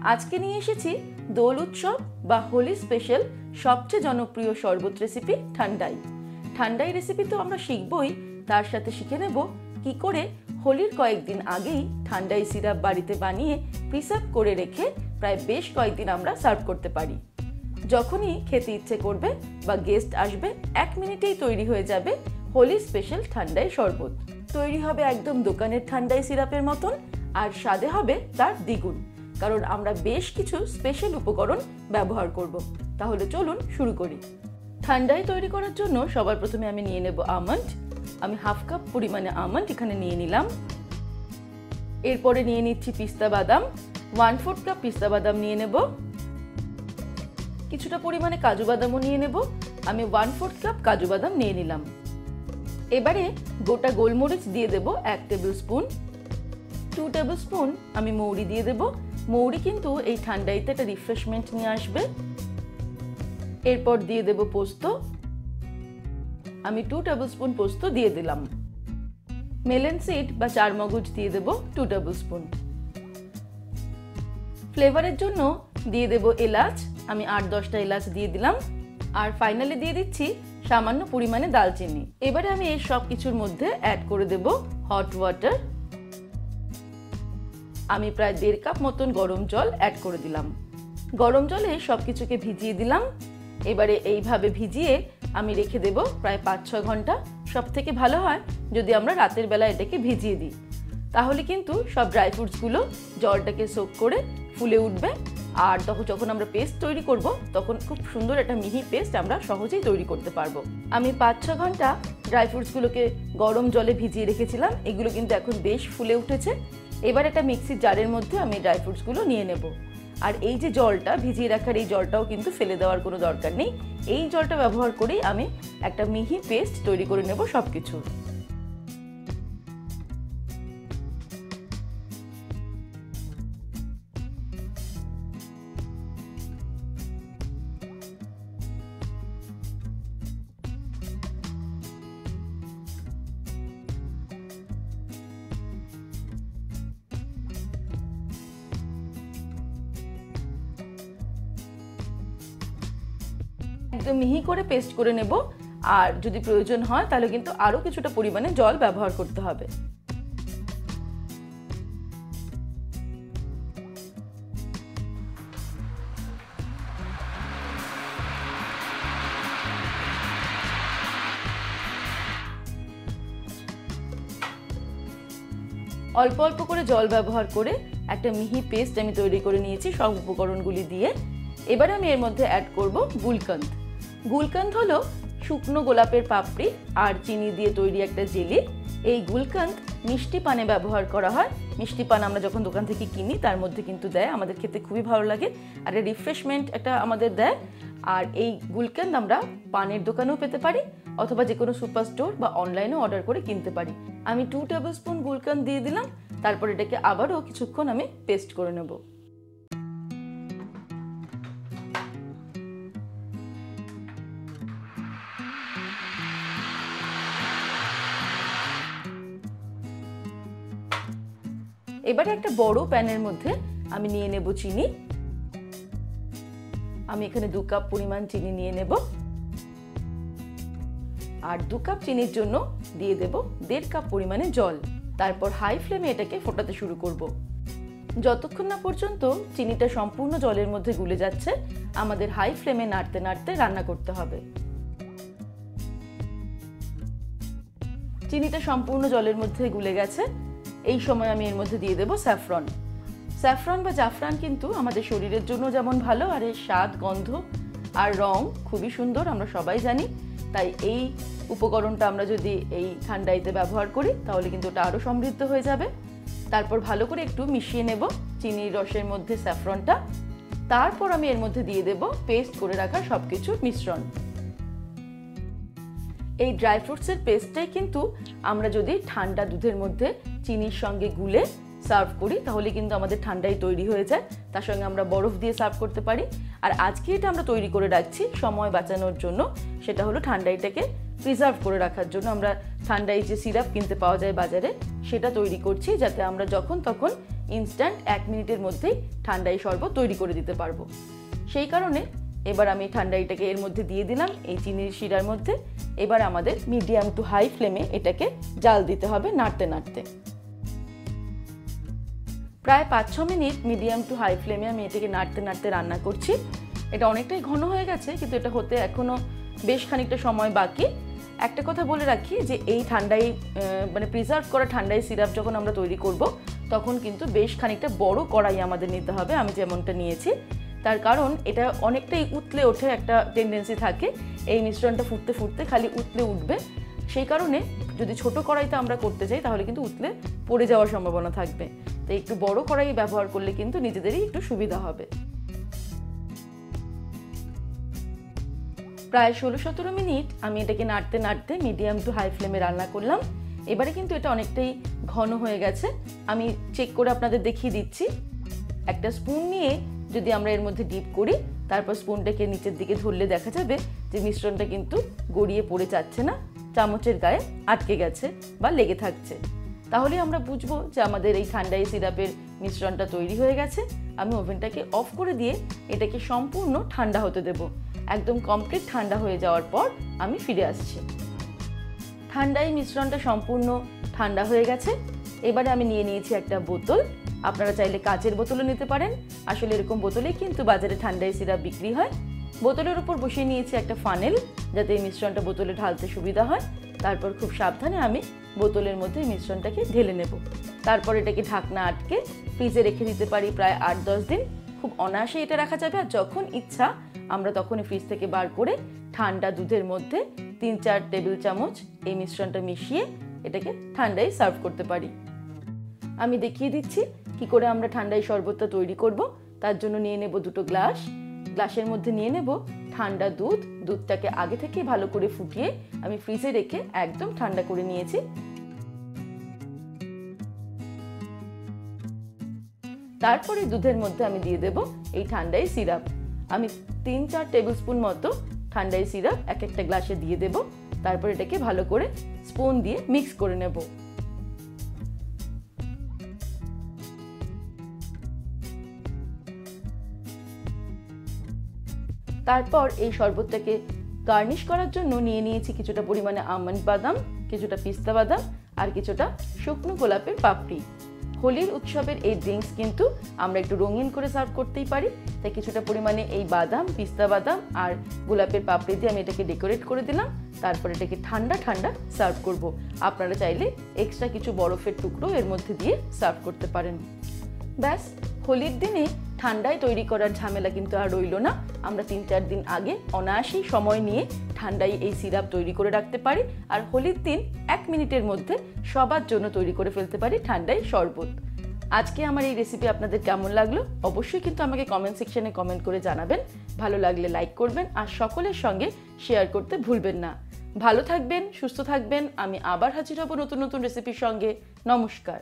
আজকে নিয়ে এসেছি দোল উৎসব বা হোলি স্পেশাল সবচেয়ে জনপ্রিয় শরবত রেসিপি ঠান্ডাই। ঠান্ডাই রেসিপি তো আমরা শিখবই, তার সাথে শিখে নেব কি করে হোলির কয়েকদিন আগেই ঠান্ডাই সিরাপ বাড়িতে বানিয়ে প্রিসার্ভ করে রেখে প্রায় বেশ কয়েকদিন আমরা সার্ভ করতে পারি। যখনই খেতে ইচ্ছে করবে বা গেস্ট আসবে 1 মিনিটেই তৈরি হয়ে যাবে হোলি স্পেশাল ঠান্ডাই শরবত। তৈরি হবে একদম দোকানের ঠান্ডাই সিরাপের মতন, আর স্বাদে হবে তার দ্বিগুণ, কারণ আমরা বেশ কিছু স্পেশাল উপকরণ ব্যবহার করব। তাহলে চলুন শুরু করি। ঠান্ডাই তৈরি করার জন্য সবার প্রথমে আমি নিয়ে নেব আমন্ড। আমি হাফ কাপ পরিমাণে আমন্ড এখানে নিয়ে নিলাম। এরপরে নিয়ে নিচ্ছি পিস্তা বাদাম, 1/4 কাপ পিস্তা বাদাম নিয়ে নেব। কিছুটা পরিমাণে কাজু বাদামও নিয়ে নেব। আমি 1/4 কাপ কাজু বাদাম নিয়ে নিলাম। এবারে গোটা গোলমরিচ দিয়ে দেব 1 টেবিল স্পুন। 2 টেবিল স্পুন আমি মৌরি দিয়ে দেব। মৌরি কিন্তু এই ঠান্ডাইতে একটা রিফ্রেশমেন্ট নিয়ে আসবে। এরপর দিয়ে দেব পোস্ত। আমি 2 টেবিল স্পুন পোস্ত দিয়ে দিলাম। মেলন সিড বা চারমগজ দিয়ে দেব 2 টেবিল স্পুন। ফ্লেভারের জন্য দিয়ে দেব এলাচ। আমি 8-10টা এলাচ দিয়ে দিলাম। আর ফাইনালি দিয়ে দিচ্ছি সামান্য পরিমাণে দালচিনি। এবারে আমি এই সব কিছুর মধ্যে অ্যাড করে দেব হট ওয়াটার। আমি প্রায় 1.5 কাপ মতন গরম জল অ্যাড করে দিলাম। গরম জলে সব কিছুকে ভিজিয়ে দিলাম। এবারে এইভাবে ভিজিয়ে আমি রেখে দেব প্রায় 5-6 ঘন্টা। সব থেকে ভালো হয় যদি আমরা রাতের বেলা এটাকে ভিজিয়ে দিই, তাহলে কিন্তু সব ড্রাই ফ্রুটসগুলো জলটাকে সোক করে ফুলে উঠবে। আর যখন আমরা পেস্ট তৈরি করব তখন খুব সুন্দর একটা মিহি পেস্ট আমরা সহজেই তৈরি করতে পারবো। আমি 5-6 ঘন্টা ড্রাই ফ্রুটসগুলোকে গরম জলে ভিজিয়ে রেখেছিলাম। এগুলো কিন্তু এখন বেশ ফুলে উঠেছে। এবার একটা মিক্সির জারের মধ্যে আমি ড্রাই ফ্রুটসগুলো নিয়ে নেব। আর এই যে জলটা ভিজিয়ে রাখার, এই জলটাও কিন্তু ফেলে দেওয়ার কোনো দরকার নেই। এই জলটা ব্যবহার করেই আমি একটা মিহি পেস্ট তৈরি করে নেব সব কিছু। একদম মিহি করে পেস্ট করে নেব। আর যদি প্রয়োজন হয় তাহলে কিন্তু আরো কিছুটা পরিমাণে জল ব্যবহার করতে হবে। অল্প অল্প করে জল ব্যবহার করে একটা মিহি পেস্ট আমি তৈরি করে নিয়েছি সব উপকরণগুলি দিয়ে। এবার আমি এর মধ্যে অ্যাড করব গুলকন্দ। গুলকন্দ হলো শুকনো গোলাপের পাপড়ি আর চিনি দিয়ে তৈরি একটা জেলি। এই গুলকন্দ মিষ্টি পানে ব্যবহার করা হয়। মিষ্টি পান আমরা যখন দোকান থেকে কিনি তার মধ্যে কিন্তু দেয়, আমাদের খেতে খুবই ভালো লাগে আর রিফ্রেশমেন্ট একটা আমাদের দেয়। আর এই গুলকন্দ আমরা পানের দোকানেও পেতে পারি অথবা যে কোনো সুপার স্টোর বা অনলাইনেও অর্ডার করে কিনতে পারি। আমি 2 টেবিল স্পুন গুলকন্দ দিয়ে দিলাম। তারপর এটাকে আবারও কিছুক্ষণ আমি পেস্ট করে নেব। এবারে একটা বড় প্যানের মধ্যে আমি নিয়ে নেব চিনি। আমি এখানে 2 কাপ পরিমাণ চিনি নিয়ে নেব। আর 2 কাপ চিনির জন্য দিয়ে দেব 1.5 কাপ পরিমাণে জল। তারপর হাই ফ্লেমে এটাকে ফোটাতে শুরু করব। যতক্ষণ না পর্যন্ত চিনিটা সম্পূর্ণ জলের মধ্যে গুলে যাচ্ছে আমাদের হাই ফ্লেমে নাড়তে নাড়তে রান্না করতে হবে। চিনিটা সম্পূর্ণ জলের মধ্যে গুলে গেছে। এই সময় আমি এর মধ্যে দিয়ে দেব স্যাফরন। স্যাফরন বা জাফরান কিন্তু আমাদের শরীরের জন্য যেমন ভালো, আর এর স্বাদ, গন্ধ আর রং খুবই সুন্দর আমরা সবাই জানি। তাই এই উপকরণটা আমরা যদি এই ঠান্ডাইতে ব্যবহার করি তাহলে কিন্তু ওটা আরও সমৃদ্ধ হয়ে যাবে। তারপর ভালো করে একটু মিশিয়ে নেব চিনির রসের মধ্যে স্যাফরনটা। তারপর আমি এর মধ্যে দিয়ে দেব পেস্ট করে রাখা সবকিছুর মিশ্রণ। এই ড্রাই ফ্রুটসের পেস্টটাই কিন্তু আমরা যদি ঠান্ডা দুধের মধ্যে চিনির সঙ্গে গুলে সার্ভ করি তাহলে কিন্তু আমাদের ঠান্ডাই তৈরি হয়ে যায়। তার সঙ্গে আমরা বরফ দিয়ে সার্ভ করতে পারি। আর আজকে এটা আমরা তৈরি করে রাখছি সময় বাঁচানোর জন্য, সেটা হলো ঠান্ডাইটাকে প্রিজার্ভ করে রাখার জন্য। আমরা ঠান্ডাই যে সিরাপ কিনতে পাওয়া যায় বাজারে সেটা তৈরি করছি, যাতে আমরা যখন তখন ইনস্ট্যান্ট 1 মিনিটের মধ্যেই ঠান্ডাই শরবত তৈরি করে দিতে পারবো। সেই কারণে এবার আমি ঠান্ডাইটাকে এর মধ্যে দিয়ে দিলাম, এই চিনির শিরার মধ্যে। এবার আমাদের মিডিয়াম টু হাই ফ্লেমে এটাকে জাল দিতে হবে নাড়তে নাড়তে। প্রায় 5-6 মিনিট মিডিয়াম টু হাই ফ্লেমে আমি এটাকে নাড়তে নাড়তে রান্না করছি। এটা অনেকটাই ঘন হয়ে গেছে, কিন্তু এটা হতে এখনো বেশ খানিকটা সময় বাকি। একটা কথা বলে রাখি যে এই ঠান্ডাই মানে প্রিজার্ভ করা ঠান্ডাই সিরাপ যখন আমরা তৈরি করব, তখন কিন্তু বেশ খানিকটা বড় কড়াই আমাদের নিতে হবে, আমি যেমনটা নিয়েছি। তার কারণ এটা অনেকটাই উতলে ওঠে একটা টেন্ডেন্সি থাকে, এই মিশ্রণটা ফুটতে ফুটতে খালি উতলে উঠবে। সেই কারণে যদি ছোট কড়াইতে আমরা করতে চাই তাহলে কিন্তু উতলে পড়ে যাওয়ার সম্ভাবনা থাকবে। তো একটু বড় কড়াই ব্যবহার করলে কিন্তু নিজেদেরই একটু সুবিধা হবে। প্রায় 16-17 মিনিট আমি এটাকে নাড়তে নাড়তে মিডিয়াম টু হাই ফ্লেমে রান্না করলাম। এবারে কিন্তু এটা অনেকটাই ঘন হয়ে গেছে, আমি চেক করে আপনাদের দেখিয়ে দিচ্ছি। একটা স্পুন নিয়ে যদি আমরা এর মধ্যে ডিপ করি, তারপর স্পুনটাকে নিচের দিকে ধরলে দেখা যাবে যে মিশ্রণটা কিন্তু গড়িয়ে পড়ে যাচ্ছে না, চামচের গায়ে আটকে গেছে বা লেগে থাকছে। তাহলে আমরা বুঝবো যে আমাদের এই ঠান্ডাই সিরাপের মিশ্রণটা তৈরি হয়ে গেছে। আমি ওভেনটাকে অফ করে দিয়ে এটাকে সম্পূর্ণ ঠান্ডা হতে দেব। একদম কমপ্লিট ঠান্ডা হয়ে যাওয়ার পর আমি ফিরে আসছি। ঠান্ডাই মিশ্রণটা সম্পূর্ণ ঠান্ডা হয়ে গেছে। এবারে আমি নিয়ে নিয়েছি একটা বোতল, আপনারা চাইলে কাচের বোতলও নিতে পারেন। আসলে এরকম বোতলেই কিন্তু বাজারে ঠান্ডাই সিরাপ বিক্রি হয়। বোতলের উপর বসিয়ে নিয়েছি একটা ফানেল, যাতে এই মিশ্রণটা বোতলে ঢালতে সুবিধা হয়। তারপর খুব সাবধানে আমি বোতলের মধ্যে মিশ্রণটাকে ঢেলে নেব। তারপর এটাকে ঢাকনা আটকে ফ্রিজে রেখে দিতে পারি প্রায় 8-10 দিন। খুব অনায়াসে এটা রাখা যাবে, আর যখন ইচ্ছা আমরা তখনই ফ্রিজ থেকে বার করে ঠান্ডা দুধের মধ্যে 3-4 টেবিল চামচ এই মিশ্রণটা মিশিয়ে এটাকে ঠান্ডায় সার্ভ করতে পারি। আমি দেখিয়ে দিচ্ছি কি করে আমরা ঠান্ডায় শরবতটা তৈরি করব। তার জন্য নিয়ে নেব 2 গ্লাস। গ্লাসের মধ্যে নিয়ে নেব ঠান্ডা দুধ। দুধটাকে আগে থেকে ভালো করে ফুটিয়ে আমি ফ্রিজে রেখে একদম ঠান্ডা করে নিয়েছি। তারপরে দুধের মধ্যে আমি দিয়ে দেব এই ঠান্ডাই সিরাপ। আমি 3-4 টেবিল স্পুন মতো ঠান্ডাই সিরাপ এক একটা গ্লাসে দিয়ে দেব। তারপর এটাকে ভালো করে স্পুন দিয়ে মিক্স করে নেব। তারপর এই শরবতটাকে গার্নিশ করার জন্য নিয়ে নিয়েছি কিছুটা পরিমাণে আমন্ড বাদাম, কিছুটা পিস্তা বাদাম আর কিছুটা শুকনো গোলাপের পাপড়ি। হোলির উৎসবের এই ড্রিঙ্কস কিন্তু আমরা একটু রঙিন করে সার্ভ করতেই পারি, তাই কিছুটা পরিমাণে এই বাদাম, পিস্তা বাদাম আর গোলাপের পাপড়ি দিয়ে আমি এটাকে ডেকোরেট করে দিলাম। তারপর এটাকে ঠান্ডা ঠান্ডা সার্ভ করব। আপনারা চাইলে এক্সট্রা কিছু বরফের টুকরো এর মধ্যে দিয়ে সার্ভ করতে পারেন। ব্যাস, হোলির দিনে ঠান্ডায় তৈরি করার ঝামেলা কিন্তু আর রইল না। আমরা 3-4 দিন আগে অনায়াসেই সময় নিয়ে ঠান্ডায় এই সিরাপ তৈরি করে রাখতে পারি, আর হোলির দিন 1 মিনিটের মধ্যে সবার জন্য তৈরি করে ফেলতে পারি ঠান্ডায় শরবত। আজকে আমার এই রেসিপি আপনাদের কেমন লাগলো অবশ্যই কিন্তু আমাকে কমেন্ট সেকশনে কমেন্ট করে জানাবেন। ভালো লাগলে লাইক করবেন আর সকলের সঙ্গে শেয়ার করতে ভুলবেন না। ভালো থাকবেন, সুস্থ থাকবেন। আমি আবার হাজির হব নতুন নতুন রেসিপির সঙ্গে। নমস্কার।